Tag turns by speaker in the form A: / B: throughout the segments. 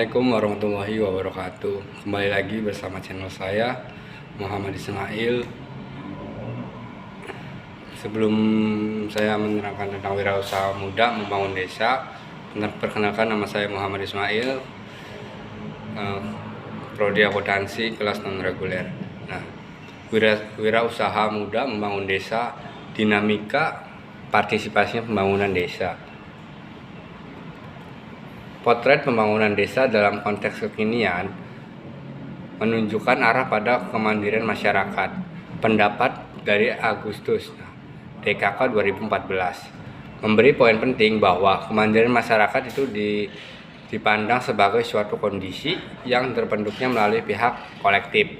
A: Assalamualaikum warahmatullahi wabarakatuh. Kembali lagi bersama channel saya Muhammad Ismail. Sebelum saya menerangkan tentang wirausaha muda membangun desa, perkenalkan nama saya Muhammad Ismail, prodi akuntansi kelas non reguler. Nah, wirausaha muda membangun desa, dinamika partisipasinya pembangunan desa. Potret pembangunan desa dalam konteks kekinian menunjukkan arah pada kemandirian masyarakat. Pendapat dari Agustus DKK 2014 memberi poin penting bahwa kemandirian masyarakat itu dipandang sebagai suatu kondisi yang terbentuknya melalui pihak kolektif.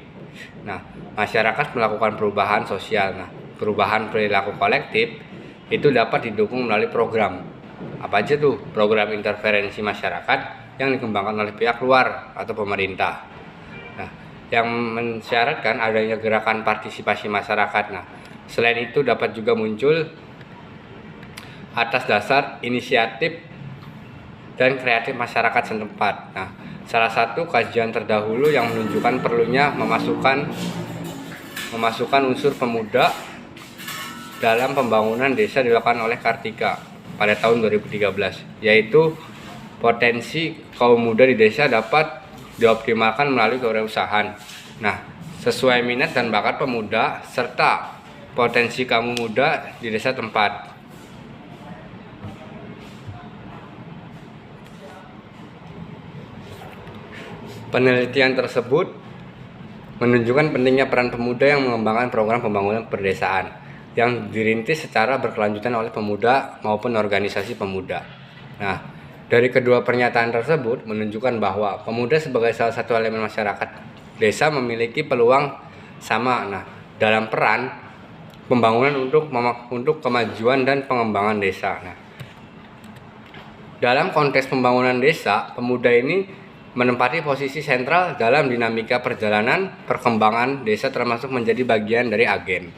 A: Nah, masyarakat melakukan perubahan sosial. Nah, perubahan perilaku kolektif itu dapat didukung melalui program. Apa aja tuh? Program intervensi masyarakat yang dikembangkan oleh pihak luar atau pemerintah. Nah, yang mensyaratkan adanya gerakan partisipasi masyarakat. Nah, selain itu dapat juga muncul atas dasar inisiatif dan kreatif masyarakat setempat. Nah, salah satu kajian terdahulu yang menunjukkan perlunya memasukkan unsur pemuda dalam pembangunan desa dilakukan oleh Kartika pada tahun 2013, yaitu potensi kaum muda di desa dapat dioptimalkan melalui kewirausahaan. Nah, sesuai minat dan bakat pemuda serta potensi kaum muda di desa tempat. Penelitian tersebut menunjukkan pentingnya peran pemuda yang mengembangkan program pembangunan perdesaan yang dirintis secara berkelanjutan oleh pemuda maupun organisasi pemuda. Nah, dari kedua pernyataan tersebut menunjukkan bahwa pemuda sebagai salah satu elemen masyarakat desa memiliki peluang sama dalam peran pembangunan untuk kemajuan dan pengembangan desa. Nah, dalam konteks pembangunan desa, pemuda ini menempati posisi sentral dalam dinamika perjalanan perkembangan desa, termasuk menjadi bagian dari agen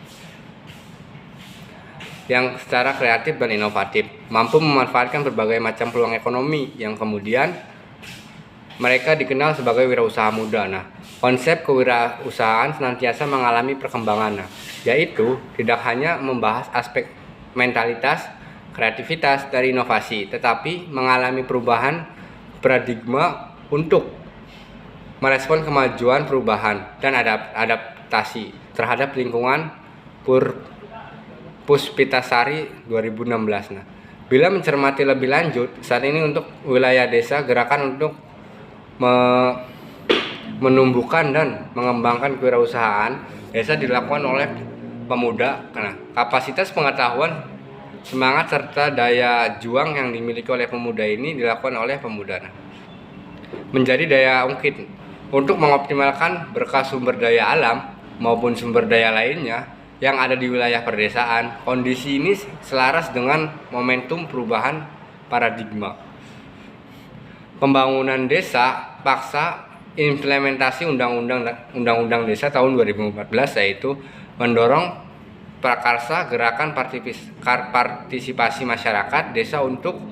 A: yang secara kreatif dan inovatif mampu memanfaatkan berbagai macam peluang ekonomi yang kemudian mereka dikenal sebagai wirausaha muda. Nah, konsep kewirausahaan senantiasa mengalami perkembangan, yaitu tidak hanya membahas aspek mentalitas, kreativitas, dan inovasi, tetapi mengalami perubahan paradigma untuk merespon kemajuan perubahan dan adaptasi terhadap lingkungan Puspitasari 2016. Nah, bila mencermati lebih lanjut, saat ini untuk wilayah desa, gerakan untuk menumbuhkan dan mengembangkan kewirausahaan desa dilakukan oleh pemuda. Nah, kapasitas pengetahuan, semangat serta daya juang yang dimiliki oleh pemuda ini dilakukan oleh pemuda. Nah, menjadi daya ungkit untuk mengoptimalkan berkah sumber daya alam maupun sumber daya lainnya yang ada di wilayah perdesaan. Kondisi ini selaras dengan momentum perubahan paradigma pembangunan desa paksa implementasi Undang-Undang Desa tahun 2014, yaitu mendorong prakarsa gerakan partisipasi masyarakat desa untuk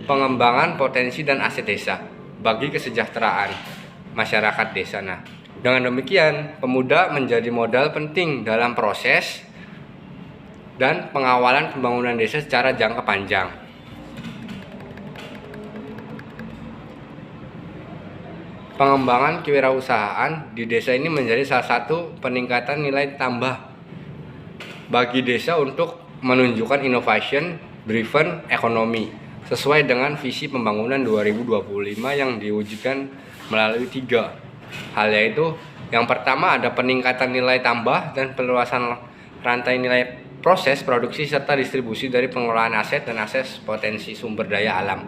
A: pengembangan potensi dan aset desa bagi kesejahteraan masyarakat desa. Nah, dengan demikian, pemuda menjadi modal penting dalam proses dan pengawalan pembangunan desa secara jangka panjang. Pengembangan kewirausahaan di desa ini menjadi salah satu peningkatan nilai tambah bagi desa untuk menunjukkan innovation driven economy sesuai dengan visi pembangunan 2025 yang diwujudkan melalui 3 hal, yaitu yang pertama ada peningkatan nilai tambah dan perluasan rantai nilai proses produksi serta distribusi dari pengelolaan aset dan akses potensi sumber daya alam.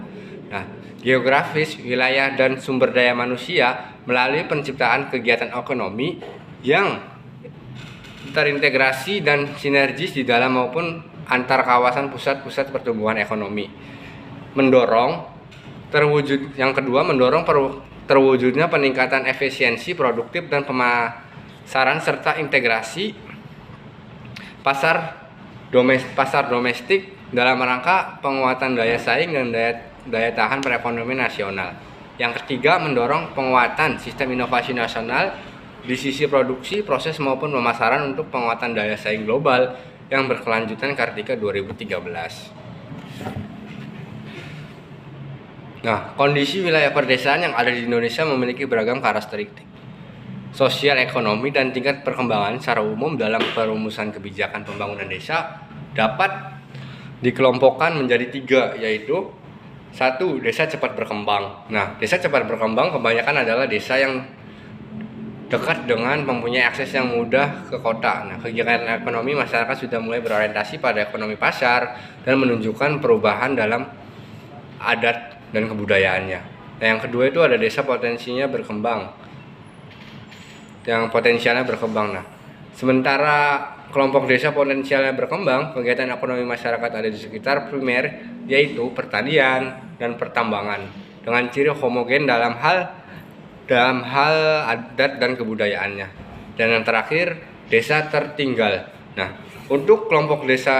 A: Nah, geografis, wilayah dan sumber daya manusia melalui penciptaan kegiatan ekonomi yang terintegrasi dan sinergis di dalam maupun antar kawasan pusat-pusat pertumbuhan ekonomi. Yang kedua mendorong terwujudnya peningkatan efisiensi produktif dan pemasaran serta integrasi pasar domestik dalam rangka penguatan daya saing dan daya tahan perekonomian nasional. Yang ketiga, mendorong penguatan sistem inovasi nasional di sisi produksi, proses maupun pemasaran untuk penguatan daya saing global yang berkelanjutan Kartika 2013. Nah, kondisi wilayah perdesaan yang ada di Indonesia memiliki beragam karakteristik sosial, ekonomi, dan tingkat perkembangan secara umum. Dalam perumusan kebijakan pembangunan desa dapat dikelompokkan menjadi 3, yaitu 1. Desa cepat berkembang. Nah, desa cepat berkembang kebanyakan adalah desa yang dekat dengan mempunyai akses yang mudah ke kota. Nah, kegiatan ekonomi masyarakat sudah mulai berorientasi pada ekonomi pasar dan menunjukkan perubahan dalam adat dan kebudayaannya. Nah, yang kedua itu ada desa potensinya berkembang. Nah, sementara kelompok desa potensialnya berkembang, kegiatan ekonomi masyarakat ada di sekitar primer, yaitu pertanian dan pertambangan, dengan ciri homogen dalam hal adat dan kebudayaannya. Dan yang terakhir, desa tertinggal. Nah, untuk kelompok desa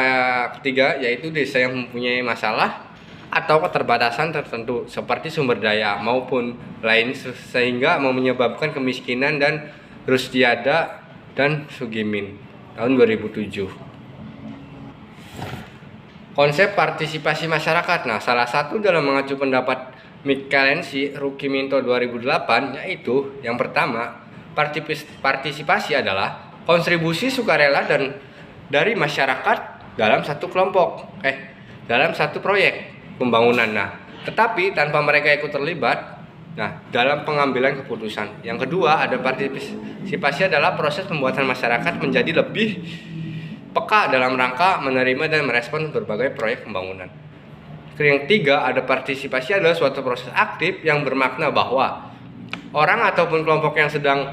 A: ketiga, yaitu desa yang mempunyai masalah atau keterbatasan tertentu seperti sumber daya maupun lain, sehingga menyebabkan kemiskinan, dan Rusdiada dan Sugimin tahun 2007. Konsep partisipasi masyarakat. Nah, salah satu dalam mengacu pendapat Michelangelo Rukiminto 2008, yaitu yang pertama, partisipasi adalah kontribusi sukarela dan dari masyarakat dalam satu dalam satu proyek pembangunan. Nah, tetapi tanpa mereka ikut terlibat dalam pengambilan keputusan. Yang kedua, ada partisipasi adalah proses pembuatan masyarakat menjadi lebih peka dalam rangka menerima dan merespon berbagai proyek pembangunan. Yang ketiga, ada partisipasi adalah suatu proses aktif yang bermakna bahwa orang ataupun kelompok yang sedang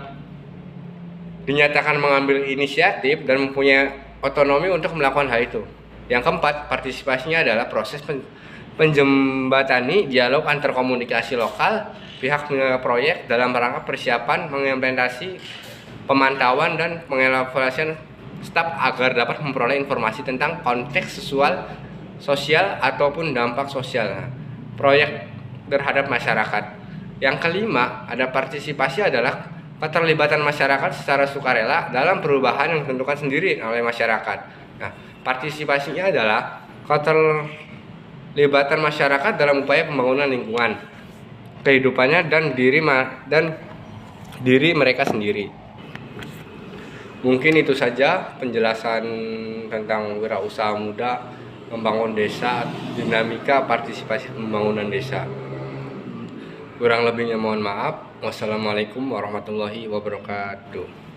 A: dinyatakan mengambil inisiatif dan mempunyai otonomi untuk melakukan hal itu. Yang keempat, partisipasinya adalah proses penjembatani dialog antar komunikasi lokal, pihak proyek dalam rangka persiapan, mengimplementasi, pemantauan, dan mengevaluasi staf agar dapat memperoleh informasi tentang konteks sosial ataupun dampak sosial proyek terhadap masyarakat. Yang kelima, ada partisipasi adalah keterlibatan masyarakat secara sukarela dalam perubahan yang ditentukan sendiri oleh masyarakat. Nah, partisipasinya adalah keterlibatan masyarakat dalam upaya pembangunan lingkungan, kehidupannya, dan diri mereka sendiri. Mungkin itu saja penjelasan tentang wirausaha muda membangun desa, dinamika partisipasi pembangunan desa. Kurang lebihnya mohon maaf. Wassalamualaikum warahmatullahi wabarakatuh.